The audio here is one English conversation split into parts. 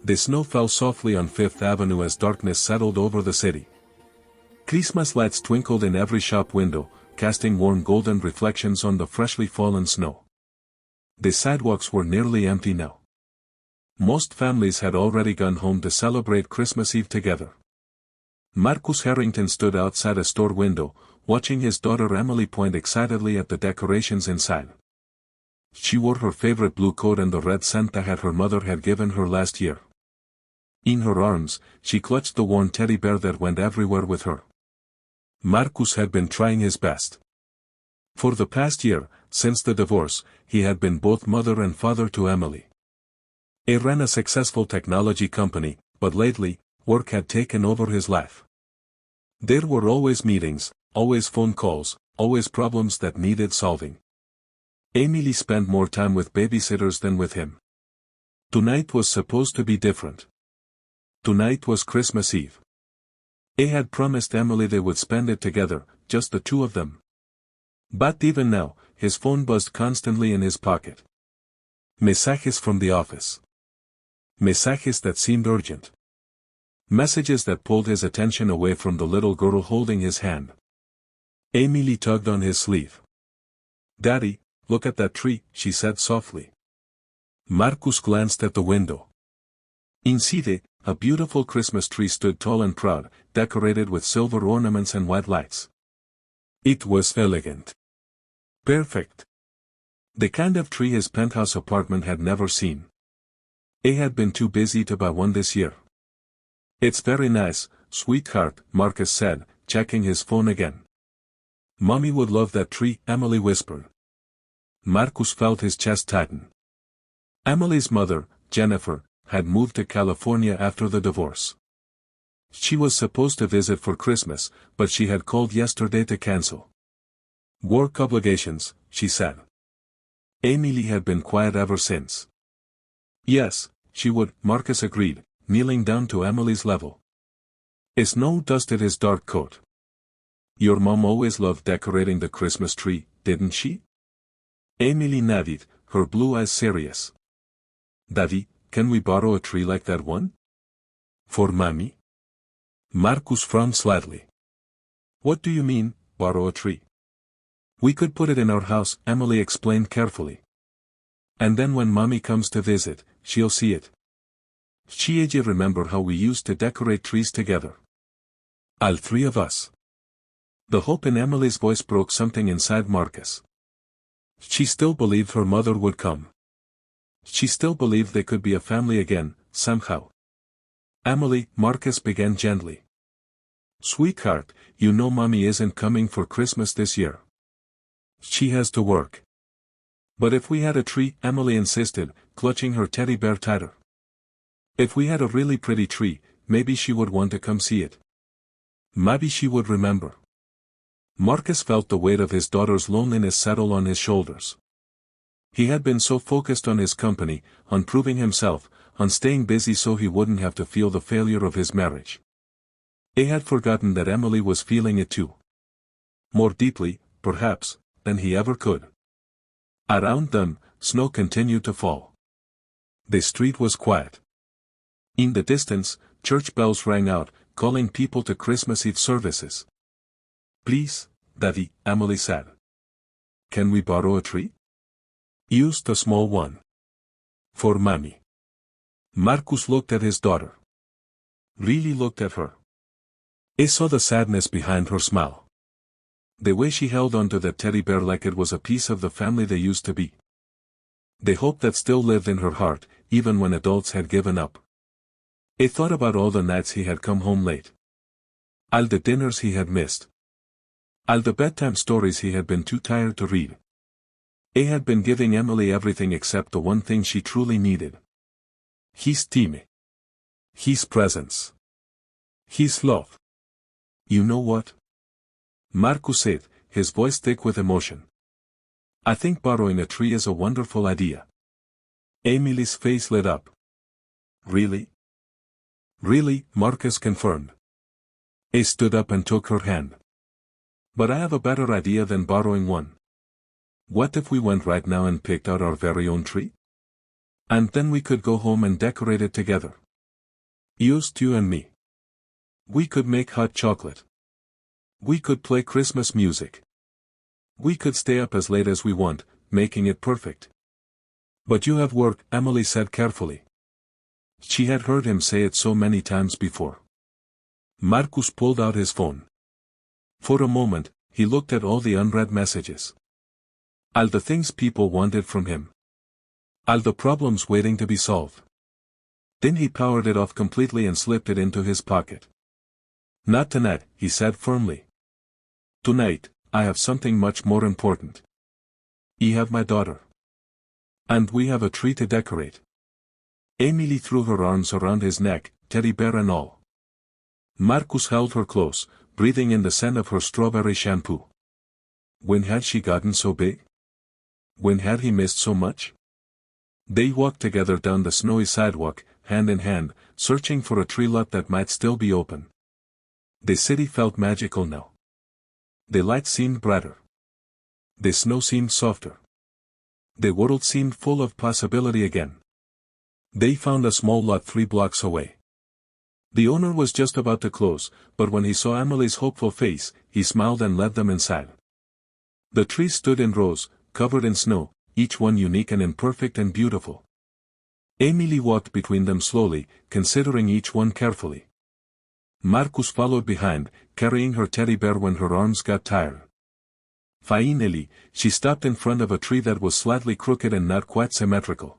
The snow fell softly on Fifth Avenue as darkness settled over the city. Christmas lights twinkled in every shop window, casting warm golden reflections on the freshly fallen snow. The sidewalks were nearly empty now. Most families had already gone home to celebrate Christmas Eve together. Marcus Harrington stood outside a store window, watching his daughter Emily point excitedly at the decorations inside. She wore her favorite blue coat and the red Santa hat her mother had given her last year. In her arms, she clutched the worn teddy bear that went everywhere with her. Marcus had been trying his best. For the past year, since the divorce, he had been both mother and father to Emily. He ran a successful technology company, but lately, work had taken over his life. There were always meetings, always phone calls, always problems that needed solving. Emily spent more time with babysitters than with him. Tonight was supposed to be different. Tonight was Christmas Eve. He had promised Emily they would spend it together, just the two of them. But even now, his phone buzzed constantly in his pocket. Mensajes from the office. Mensajes that seemed urgent. Messages that pulled his attention away from the little girl holding his hand. Emily tugged on his sleeve. "Daddy, look at that tree," she said softly. Marcus glanced at the window. Inside, a beautiful Christmas tree stood tall and proud, decorated with silver ornaments and white lights. It was elegant. Perfect. The kind of tree his penthouse apartment had never seen. He had been too busy to buy one this year. "It's very nice, sweetheart," Marcus said, checking his phone again. "Mommy would love that tree," Emily whispered. Marcus felt his chest tighten. Emily's mother, Jennifer, had moved to California after the divorce. She was supposed to visit for Christmas, but she had called yesterday to cancel. "Work obligations," she said. Emily had been quiet ever since. "Yes, she would," Marcus agreed, kneeling down to Emily's level. Snow dusted his dark coat. "Your mom always loved decorating the Christmas tree, didn't she?" Emily nodded, her blue eyes serious. "Daddy, can we borrow a tree like that one? For Mommy?" Marcus frowned slightly. "What do you mean, borrow a tree?" "We could put it in our house," Emily explained carefully. "And then when Mommy comes to visit, she'll see it. She'll remember how we used to decorate trees together. All three of us." The hope in Emily's voice broke something inside Marcus. She still believed her mother would come. She still believed they could be a family again, somehow. "Emily," Marcus began gently. "Sweetheart, you know Mommy isn't coming for Christmas this year. She has to work." "But if we had a tree," Emily insisted, clutching her teddy bear tighter. "If we had a really pretty tree, maybe she would want to come see it. Maybe she would remember." Marcus felt the weight of his daughter's loneliness settle on his shoulders. He had been so focused on his company, on proving himself, on staying busy so he wouldn't have to feel the failure of his marriage. He had forgotten that Emily was feeling it too. More deeply, perhaps, than he ever could. Around them, snow continued to fall. The street was quiet. In the distance, church bells rang out, calling people to Christmas Eve services. "Please, Daddy," Emily said. "Can we borrow a tree? Used a small one. For Mommy." Marcus looked at his daughter. Really looked at her. He saw the sadness behind her smile. The way she held onto that teddy bear like it was a piece of the family they used to be. The hope that still lived in her heart, even when adults had given up. He thought about all the nights he had come home late. All the dinners he had missed. All the bedtime stories he had been too tired to read. He had been giving Emily everything except the one thing she truly needed. His time. His presence. His love. "You know what?" Marcus said, his voice thick with emotion. "I think borrowing a tree is a wonderful idea." Emily's face lit up. "Really?" "Really," Marcus confirmed. He stood up and took her hand. "But I have a better idea than borrowing one. What if we went right now and picked out our very own tree? And then we could go home and decorate it together." Just you and me. We could make hot chocolate. We could play Christmas music. We could stay up as late as we want, making it perfect. But you have work, Emily said carefully. She had heard him say it so many times before. Marcus pulled out his phone. For a moment, he looked at all the unread messages. All the things people wanted from him. All the problems waiting to be solved. Then he powered it off completely and slipped it into his pocket. Not tonight, he said firmly. Tonight, I have something much more important. I have my daughter. And we have a tree to decorate. Emily threw her arms around his neck, teddy bear and all. Marcus held her close, breathing in the scent of her strawberry shampoo. When had she gotten so big? When had he missed so much? They walked together down the snowy sidewalk, hand in hand, searching for a tree lot that might still be open. The city felt magical now. The light seemed brighter. The snow seemed softer. The world seemed full of possibility again. They found a small lot 3 blocks away. The owner was just about to close, but when he saw Emily's hopeful face, he smiled and led them inside. The trees stood in rows, covered in snow, each one unique and imperfect and beautiful. Emily walked between them slowly, considering each one carefully. Marcus followed behind, carrying her teddy bear when her arms got tired. Finally, she stopped in front of a tree that was slightly crooked and not quite symmetrical.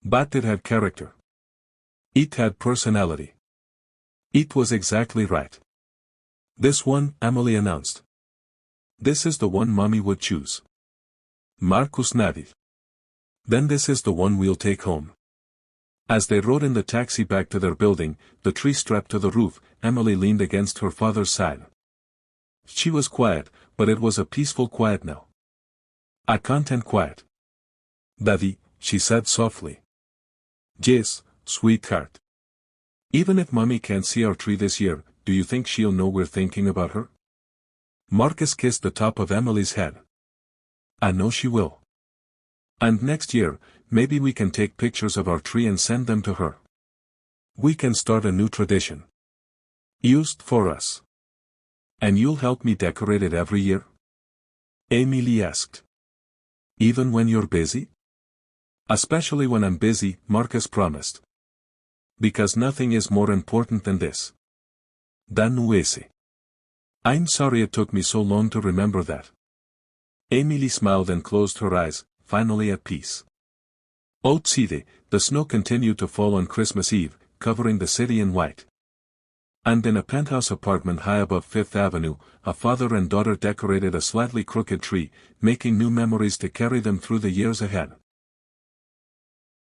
But it had character. It had personality. It was exactly right. This one, Emily announced. This is the one Mommy would choose. Marcus nodded. Then this is the one we'll take home. As they rode in the taxi back to their building, the tree strapped to the roof, Emily leaned against her father's side. She was quiet, but it was a peaceful quiet now. A content quiet. Daddy, she said softly. Yes, sweetheart. Even if Mommy can't see our tree this year, do you think she'll know we're thinking about her? Marcus kissed the top of Emily's head. I know she will. And next year, maybe we can take pictures of our tree and send them to her. We can start a new tradition. Just for us. And you'll help me decorate it every year? Emily asked. Even when you're busy? Especially when I'm busy, Marcus promised. Because nothing is more important than this. Dan ese. I'm sorry it took me so long to remember that. Emily smiled and closed her eyes, finally at peace. Outside, the snow continued to fall on Christmas Eve, covering the city in white. And in a penthouse apartment high above Fifth Avenue, a father and daughter decorated a slightly crooked tree, making new memories to carry them through the years ahead.